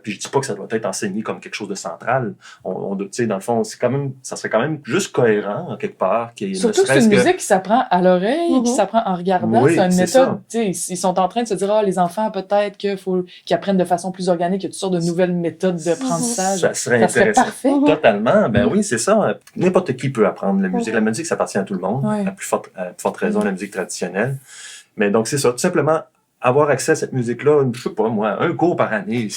Puis je dis pas que ça doit être enseigné comme quelque chose de central. Tu sais, dans le fond, ça serait quand même juste cohérent, en quelque part. Surtout que c'est une musique qui s'apprend à l'oreille, qui s'apprend en regardant. Oui, c'est une méthode. ça. Ils sont en train de se dire, les enfants, peut-être qu'il faut qu'ils apprennent de façon plus organique. Il y a toutes sortes de nouvelles méthodes d'apprentissage. Ça serait parfait. Totalement. Ben oui, c'est ça. N'importe qui peut apprendre la musique. La musique, ça appartient à tout le monde. À plus forte raison, la musique traditionnelle. Mais donc, c'est ça. Tout simplement, avoir accès à cette musique-là, je sais pas moi, un cours par année,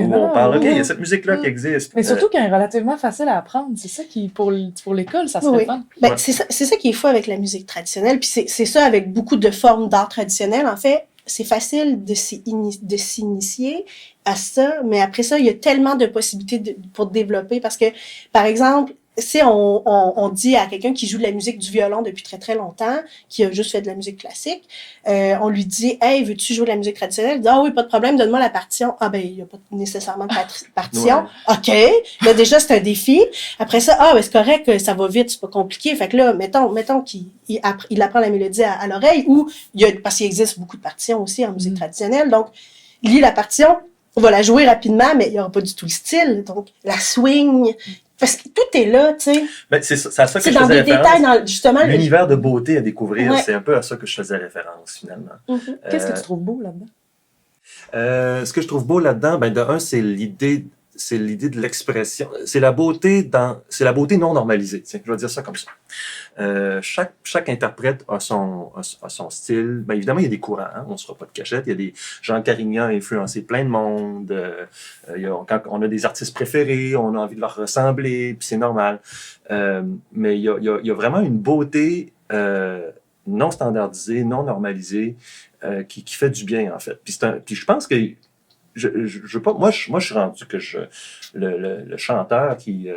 où on parle, OK, il y a cette musique-là qui existe. Mais surtout qu'elle est relativement facile à apprendre. C'est ça qui, pour l'école, ça serait fun. Ben, c'est ça qui est fou avec la musique traditionnelle. Puis c'est ça avec beaucoup de formes d'art traditionnel. En fait, c'est facile de s'initier à ça, mais après ça, il y a tellement de possibilités pour développer parce que, par exemple, si on dit à quelqu'un qui joue de la musique du violon depuis très, très longtemps, qui a juste fait de la musique classique, on lui dit « Hey, veux-tu jouer de la musique traditionnelle? » Il dit « Ah oui, pas de problème, donne-moi la partition. » Ah ben, il n'y a pas nécessairement de partition. Ouais. OK. Là, déjà, c'est un défi. Après ça, ben c'est correct, ça va vite, c'est pas compliqué. Fait que là, mettons qu'il apprend la mélodie à l'oreille, ou parce qu'il existe beaucoup de partitions aussi en musique traditionnelle. Donc, il lit la partition, on va la jouer rapidement, mais il n'y aura pas du tout le style. Donc, la swing, parce que tout est là, tu sais. Ben, c'est à ça que c'est je dans faisais des référence. Détails, justement. L'univers de beauté à découvrir, ouais. C'est un peu à ça que je faisais référence, finalement. Qu'est-ce que tu trouves beau là-dedans? Ce que je trouve beau là-dedans, ben, de un, c'est l'idée de l'expression. C'est la beauté non normalisée. Tiens, je vais dire ça comme ça. Chaque interprète a son style. Ben, évidemment, il y a des courants, hein, on ne se fera pas de cachette. Il y a des Jean Carignan a influencé plein de monde. Quand on a des artistes préférés, on a envie de leur ressembler, puis c'est normal. Mais il y a vraiment une beauté non standardisée, non normalisée, qui fait du bien, en fait. Puis je pense que je veux pas. Moi, je suis rendu que le chanteur qui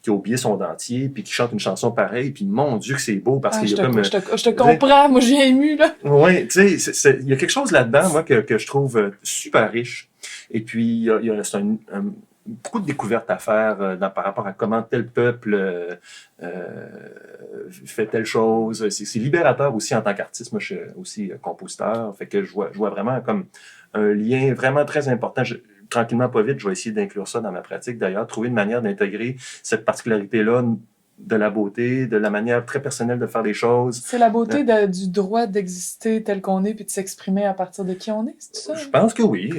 a oublié son dentier, puis qui chante une chanson pareille, puis mon Dieu que c'est beau, parce qu'il y a comme... Je te comprends, moi j'ai ému, là. Oui, tu sais, il y a quelque chose là-dedans, moi, que je trouve super riche. Et puis, il y a beaucoup de découvertes à faire par rapport à comment tel peuple fait telle chose. C'est libérateur aussi en tant qu'artiste. Moi, je suis aussi compositeur, fait que je vois vraiment comme un lien vraiment très important. Tranquillement, pas vite, je vais essayer d'inclure ça dans ma pratique. D'ailleurs, trouver une manière d'intégrer cette particularité-là de la beauté, de la manière très personnelle de faire les choses. C'est la beauté du droit d'exister tel qu'on est puis de s'exprimer à partir de qui on est, c'est ça? Je pense que oui.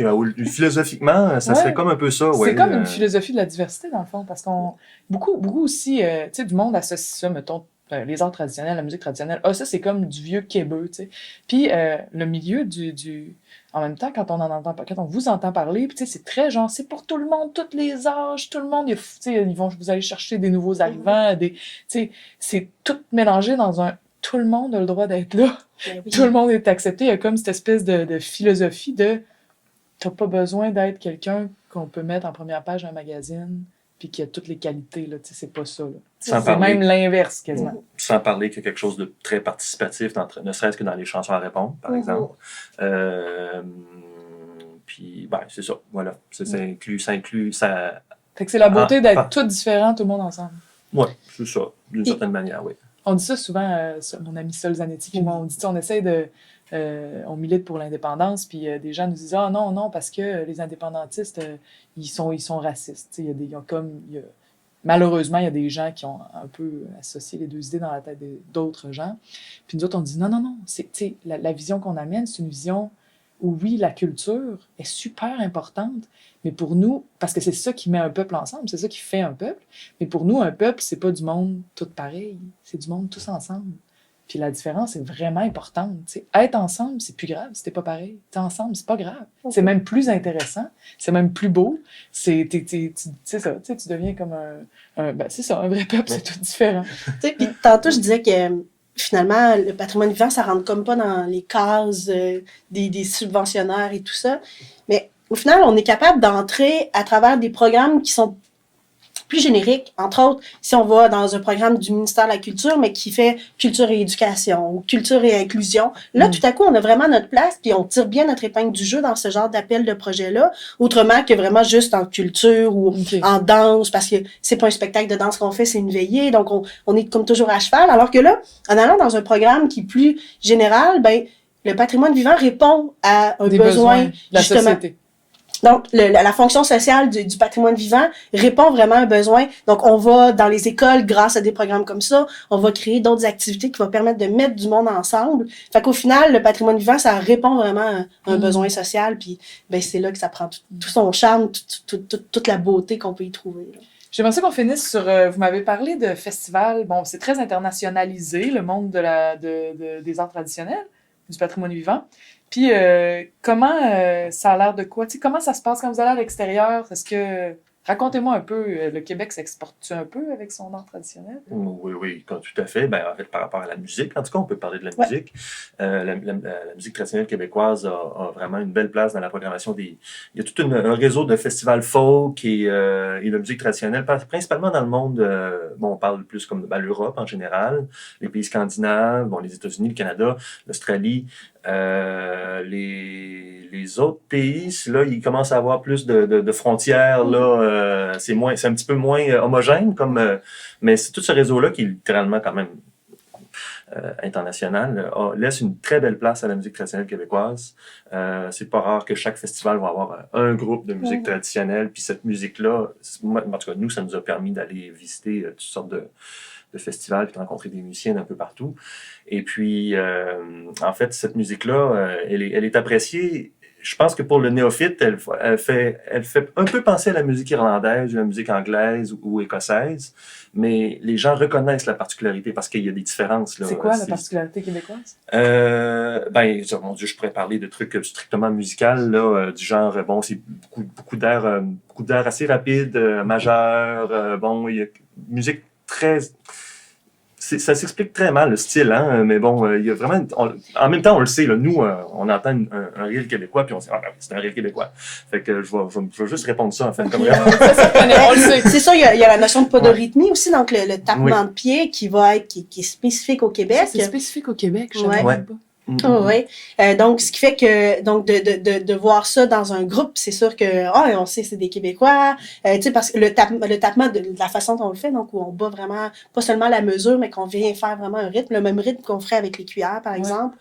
Philosophiquement, ça serait comme un peu ça. C'est comme une philosophie de la diversité, dans le fond, parce qu'on... Beaucoup aussi, tu sais, du monde associe ça, mettons, les arts traditionnels, la musique traditionnelle. Ah, ça, c'est comme du vieux québeux, tu sais. Puis le milieu du... En même temps, quand on vous entend parler, puis tu sais, c'est très genre, c'est pour tout le monde, tous les âges, tout le monde, tu sais, vous allez chercher des nouveaux arrivants, tu sais, c'est tout mélangé dans un tout le monde a le droit d'être là. Oui. Tout le monde est accepté. Il y a comme cette espèce de philosophie de t'as pas besoin d'être quelqu'un qu'on peut mettre en première page d'un magazine puis qui a toutes les qualités, là, tu sais, c'est pas ça, là. C'est même l'inverse, quasiment. Sans parler qu'il y a quelque chose de très participatif, ne serait-ce que dans les chansons à répondre, par exemple. Puis, ben, c'est ça, voilà. Ça inclut, ça... Fait que c'est la beauté d'être tous différents, tout le monde ensemble. Oui, c'est ça, d'une certaine manière, oui. On dit ça souvent, mon ami Sol Zanetti, puis moi, on dit, on essaie de... on milite pour l'indépendance, puis des gens nous disent « Ah non, parce que les indépendantistes, ils sont racistes. » Malheureusement, il y a des gens qui ont un peu associé les deux idées dans la tête d'autres gens. Puis nous autres, on dit « Non, la vision qu'on amène, c'est une vision où, oui, la culture est super importante, mais pour nous, parce que c'est ça qui met un peuple ensemble, c'est ça qui fait un peuple, mais pour nous, un peuple, c'est pas du monde tout pareil, c'est du monde tous ensemble. » Puis la différence est vraiment importante. T'sais. Être ensemble, c'est plus grave si t'es pas pareil. T'es ensemble, c'est pas grave. Okay. C'est même plus intéressant. C'est même plus beau. C'est ça. Tu deviens comme c'est ça, un vrai peuple, c'est tout différent. Puis tantôt, je disais que finalement, le patrimoine vivant, ça rentre comme pas dans les cases des subventionnaires et tout ça. Mais au final, on est capable d'entrer à travers des programmes qui sont plus générique, entre autres, si on va dans un programme du ministère de la Culture, mais qui fait culture et éducation ou culture et inclusion, là, tout à coup, on a vraiment notre place, puis on tire bien notre épingle du jeu dans ce genre d'appel de projet-là, autrement que vraiment juste en culture ou en danse, parce que c'est pas un spectacle de danse qu'on fait, c'est une veillée, donc on est comme toujours à cheval, alors que là, en allant dans un programme qui est plus général, ben le patrimoine vivant répond à un besoin de la société. Donc, la fonction sociale du patrimoine vivant répond vraiment à un besoin. Donc, on va dans les écoles, grâce à des programmes comme ça, on va créer d'autres activités qui vont permettre de mettre du monde ensemble. Fait qu'au final, le patrimoine vivant, ça répond vraiment à un besoin social. Puis, ben, c'est là que ça prend tout son charme, toute la beauté qu'on peut y trouver. Là. J'aimerais ça qu'on finisse sur... vous m'avez parlé de festivals. Bon, c'est très internationalisé, le monde des arts traditionnels, du patrimoine vivant. Puis, comment ça a l'air de quoi? T'sais, comment ça se passe quand vous allez à l'extérieur? Est-ce que Racontez-moi un peu, le Québec s'exporte-tu un peu avec son art traditionnel? Oui, tout à fait. Ben, en fait, par rapport à la musique, en tout cas, on peut parler de la musique. La musique traditionnelle québécoise a vraiment une belle place dans la programmation des... Il y a tout un réseau de festivals folk et de musique traditionnelle, principalement dans le monde, bon, on parle plus comme l'Europe en général, les pays scandinaves, bon, les États-Unis, le Canada, l'Australie, les autres pays, là, ils commencent à avoir plus de frontières, là, c'est un petit peu moins homogène, mais c'est tout ce réseau-là qui est littéralement quand même international, laisse une très belle place à la musique traditionnelle québécoise. C'est pas rare que chaque festival va avoir un groupe de musique traditionnelle, puis cette musique-là, en tout cas, nous, ça nous a permis d'aller visiter toutes sortes de festivals, puis de rencontrer des musiciens d'un peu partout. Et puis, en fait, cette musique-là, elle est appréciée. Je pense que pour le néophyte, elle fait un peu penser à la musique irlandaise, ou la musique anglaise ou écossaise, mais les gens reconnaissent la particularité parce qu'il y a des différences. C'est quoi la particularité québécoise? Mon Dieu, je pourrais parler de trucs strictement musicaux, là, du genre, bon, c'est beaucoup d'air assez rapide, majeur, bon, il y a musique très... Ça s'explique très mal, le style, hein, mais bon, il y a vraiment... en même temps, on le sait, là, nous, on entend un reel québécois, puis on se dit, c'est un reel québécois. Fait que je vais juste répondre ça, en fait, comme ça. On le sait. C'est ça, il y a la notion de podorythmie aussi, donc le tapement de pied qui est spécifique au Québec. C'est spécifique au Québec, je ne savais pas. Oui. Donc, ce qui fait que de voir ça dans un groupe, c'est sûr que on sait c'est des Québécois. Tu sais, parce que le tapement de la façon dont on le fait, donc où on bat vraiment pas seulement la mesure, mais qu'on vient faire vraiment un rythme, le même rythme qu'on ferait avec les cuillères, par exemple.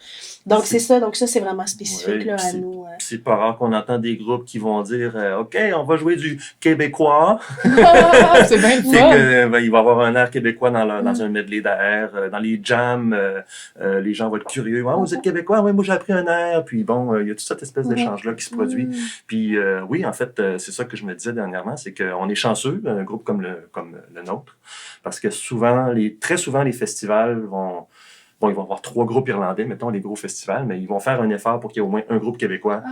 Donc c'est ça. Donc ça, c'est vraiment spécifique là, à nous. C'est pas rare qu'on entend des groupes qui vont dire OK, on va jouer du québécois. C'est bien le fun. Il va y avoir un air québécois dans un medley d'air. Dans les jams, les gens vont être curieux. Vous êtes québécois? Oui, moi j'ai appris un air. Puis bon, il y a toute cette espèce d'échange-là qui se produit. Puis oui, en fait, c'est ça que je me disais dernièrement, c'est qu'on est chanceux, un groupe comme le nôtre, parce que très souvent, les festivals ils vont avoir 3 groupes irlandais, mettons, les gros festivals, mais ils vont faire un effort pour qu'il y ait au moins un groupe québécois.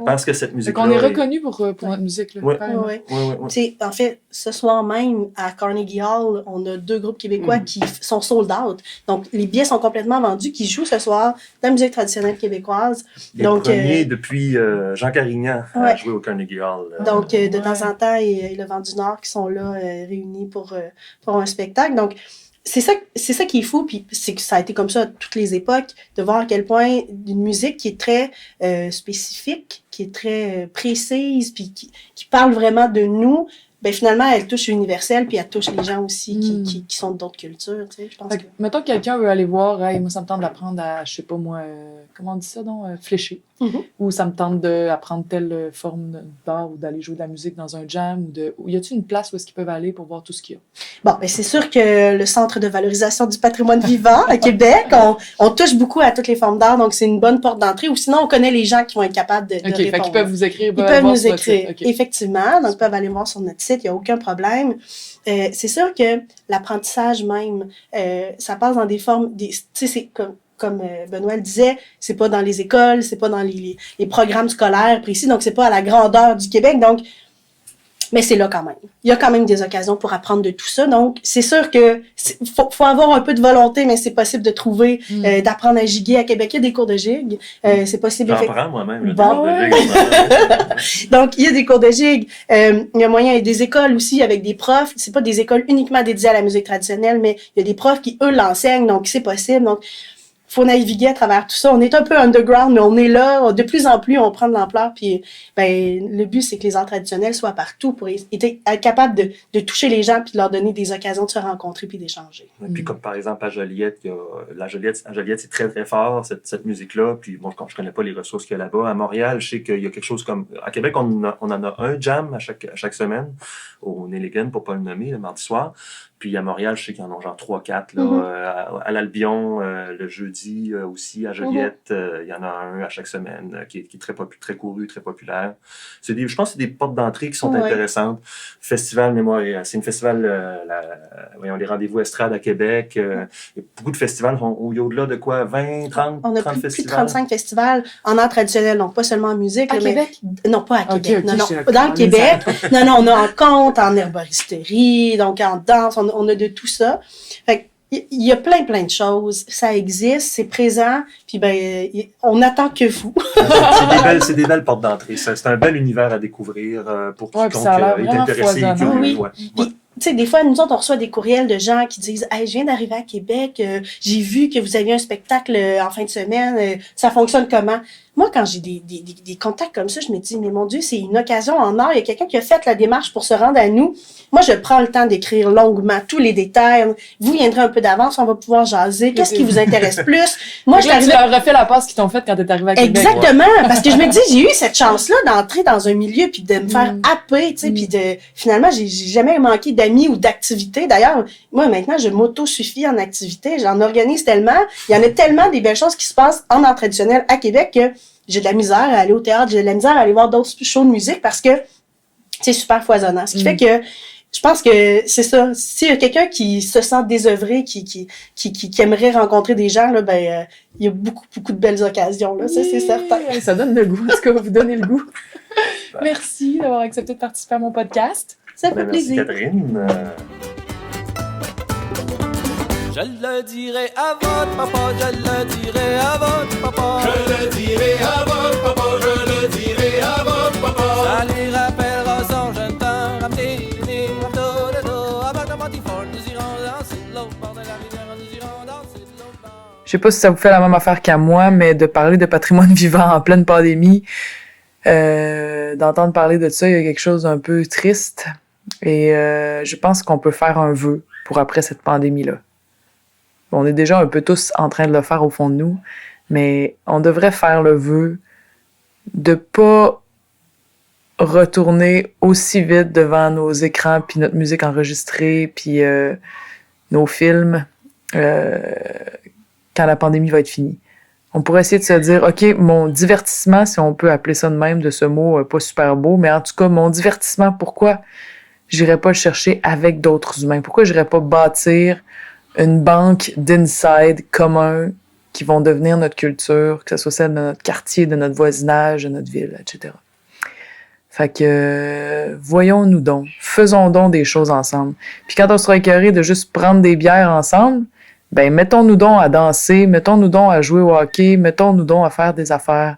Parce que cette musique-là... Donc, on est reconnu pour notre musique, là. Oui. En fait, ce soir même, à Carnegie Hall, on a 2 groupes québécois qui sont sold out. Donc, les billets sont complètement vendus, qui jouent ce soir de la musique traditionnelle québécoise. Les premiers depuis Jean Carignan à jouer au Carnegie Hall. Donc, de temps en temps, et le Vent du Nord qui sont là, réunis pour un spectacle. Donc, c'est ça qui est fou, puis c'est que ça a été comme ça à toutes les époques, de voir à quel point une musique qui est très spécifique, qui est très précise, puis qui parle vraiment de nous, ben finalement, elle touche l'universel, puis elle touche les gens aussi qui sont d'autres cultures, tu sais, je pense que... Mettons que quelqu'un veut aller voir, moi, ça me tente d'apprendre à, je sais pas moi, comment on dit ça, donc, flécher. Ou ça me tente d'apprendre telle forme d'art ou d'aller jouer de la musique dans un jam. Ou y a-t-il une place où est-ce qu'ils peuvent aller pour voir tout ce qu'il y a? Bon, ben c'est sûr que le Centre de valorisation du patrimoine vivant à Québec, on touche beaucoup à toutes les formes d'art, donc c'est une bonne porte d'entrée. Ou sinon, on connaît les gens qui vont être capables de répondre. Fait qu'ils peuvent vous écrire. Ils peuvent nous écrire, effectivement. Donc, ils peuvent aller voir sur notre site, il n'y a aucun problème. C'est sûr que l'apprentissage même, ça passe dans des formes... Tu sais, c'est comme Benoît le disait, c'est pas dans les écoles, c'est pas dans les programmes scolaires précis, donc c'est pas à la grandeur du Québec, donc mais c'est là quand même. Il y a quand même des occasions pour apprendre de tout ça, donc c'est sûr que faut avoir un peu de volonté, mais c'est possible de trouver, d'apprendre à giguer à Québec. Il y a des cours de gigue, c'est possible. J'en prends moi-même. Donc il y a des cours de gigue, il y a moyen, il y a des écoles aussi avec des profs. C'est pas des écoles uniquement dédiées à la musique traditionnelle, mais il y a des profs qui eux l'enseignent, donc c'est possible. Donc faut naviguer à travers tout ça. On est un peu underground, mais on est là. De plus en plus, on prend de l'ampleur. Puis, le but, c'est que les arts traditionnels soient partout pour être capable de toucher les gens puis de leur donner des occasions de se rencontrer puis d'échanger. Puis comme par exemple à Joliette, à Joliette, c'est très très fort cette musique-là. Puis bon, je connais pas les ressources qu'il y a là-bas. À Montréal, je sais qu'il y a quelque chose comme à Québec, on en a un jam à chaque semaine au Nelligan, pour pas le nommer, le mardi soir. Puis à Montréal, je sais qu'ils en ont genre 3-4. Là, à l'Albion, le jeudi aussi, à Joliette, il y en a un à chaque semaine qui est très couru, très populaire. Je pense que c'est des portes d'entrée qui sont intéressantes. Festival Mémoire, c'est une festival, les rendez-vous estrade à Québec. Il y a beaucoup de festivals. Il y a au-delà de quoi, 20, 30 On a 30 plus de 35 festivals en art traditionnel, donc pas seulement en musique. À Québec? Non, pas à Québec. Okay, non. Dans le Québec. non, on a en conte, en herboristerie, donc en danse, on a de tout ça. Fait il y a plein de choses. Ça existe, c'est présent, puis on attend que vous. C'est des belles portes d'entrée. C'est un bel univers à découvrir pour quiconque est intéressé. Oui. Tu sais, des fois, nous autres, on reçoit des courriels de gens qui disent « Hey, je viens d'arriver à Québec, j'ai vu que vous aviez un spectacle en fin de semaine, ça fonctionne comment? » Moi, quand j'ai des contacts comme ça, je me dis « Mais mon Dieu, c'est une occasion en or, il y a quelqu'un qui a fait la démarche pour se rendre à nous. » Moi, je prends le temps d'écrire longuement tous les détails. Vous viendrez un peu d'avance, on va pouvoir jaser. Qu'est-ce qui vous intéresse plus? Moi, tu leur refais la passe qu'ils t'ont faite quand t'es arrivé à Québec. Exactement, parce que je me dis, j'ai eu cette chance-là d'entrer dans un milieu puis de me faire happer, tu sais, puis finalement, j'ai jamais manqué d'amis ou d'activités. D'ailleurs, moi, maintenant, je m'auto-suffis en activité. J'en organise tellement. Il y en a tellement des belles choses qui se passent en art traditionnel à Québec que j'ai de la misère à aller au théâtre, j'ai de la misère à aller voir d'autres shows de musique parce que c'est super foisonnant. Ce qui fait que je pense que c'est ça. S'il y a quelqu'un qui se sent désœuvré, qui aimerait rencontrer des gens, là, il y a beaucoup de belles occasions, là. Ça, c'est certain. Ça donne le goût. Est-ce que vous donner le goût? Merci d'avoir accepté de participer à mon podcast. Ça fait plaisir. Merci Catherine. Je le dirai à votre papa, je le dirai à votre papa. Je le dirai à votre papa, je le dirai à votre papa. Ça lui rappellera son jeune temps, ramener les marteaux de dos. Avec un petit fort, nous irons danser de l'autre bord de la rivière, nous irons danser de l'autre bord. Je sais pas si ça vous fait la même affaire qu'à moi, mais de parler de patrimoine vivant en pleine pandémie, d'entendre parler de ça, il y a quelque chose d'un peu triste. Et je pense qu'on peut faire un vœu pour après cette pandémie-là. On est déjà un peu tous en train de le faire au fond de nous, mais on devrait faire le vœu de pas retourner aussi vite devant nos écrans, puis notre musique enregistrée, puis nos films, quand la pandémie va être finie. On pourrait essayer de se dire, OK, mon divertissement, si on peut appeler ça de même, de ce mot pas super beau, mais en tout cas, mon divertissement, pourquoi j'irais pas le chercher avec d'autres humains? Pourquoi j'irais pas bâtir une banque d'inside commun qui vont devenir notre culture, que ce soit celle de notre quartier, de notre voisinage, de notre ville, etc. Fait que, voyons-nous donc, faisons donc des choses ensemble. Puis quand on sera écœuré de juste prendre des bières ensemble, ben mettons-nous donc à danser, mettons-nous donc à jouer au hockey, mettons-nous donc à faire des affaires,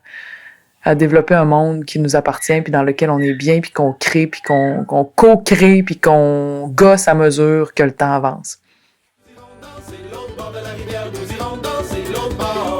à développer un monde qui nous appartient, puis dans lequel on est bien, puis qu'on crée, puis qu'on co-crée, puis qu'on gosse à mesure que le temps avance. Nous irons danser l'autre bord de la rivière, nous irons danser l'autre bord.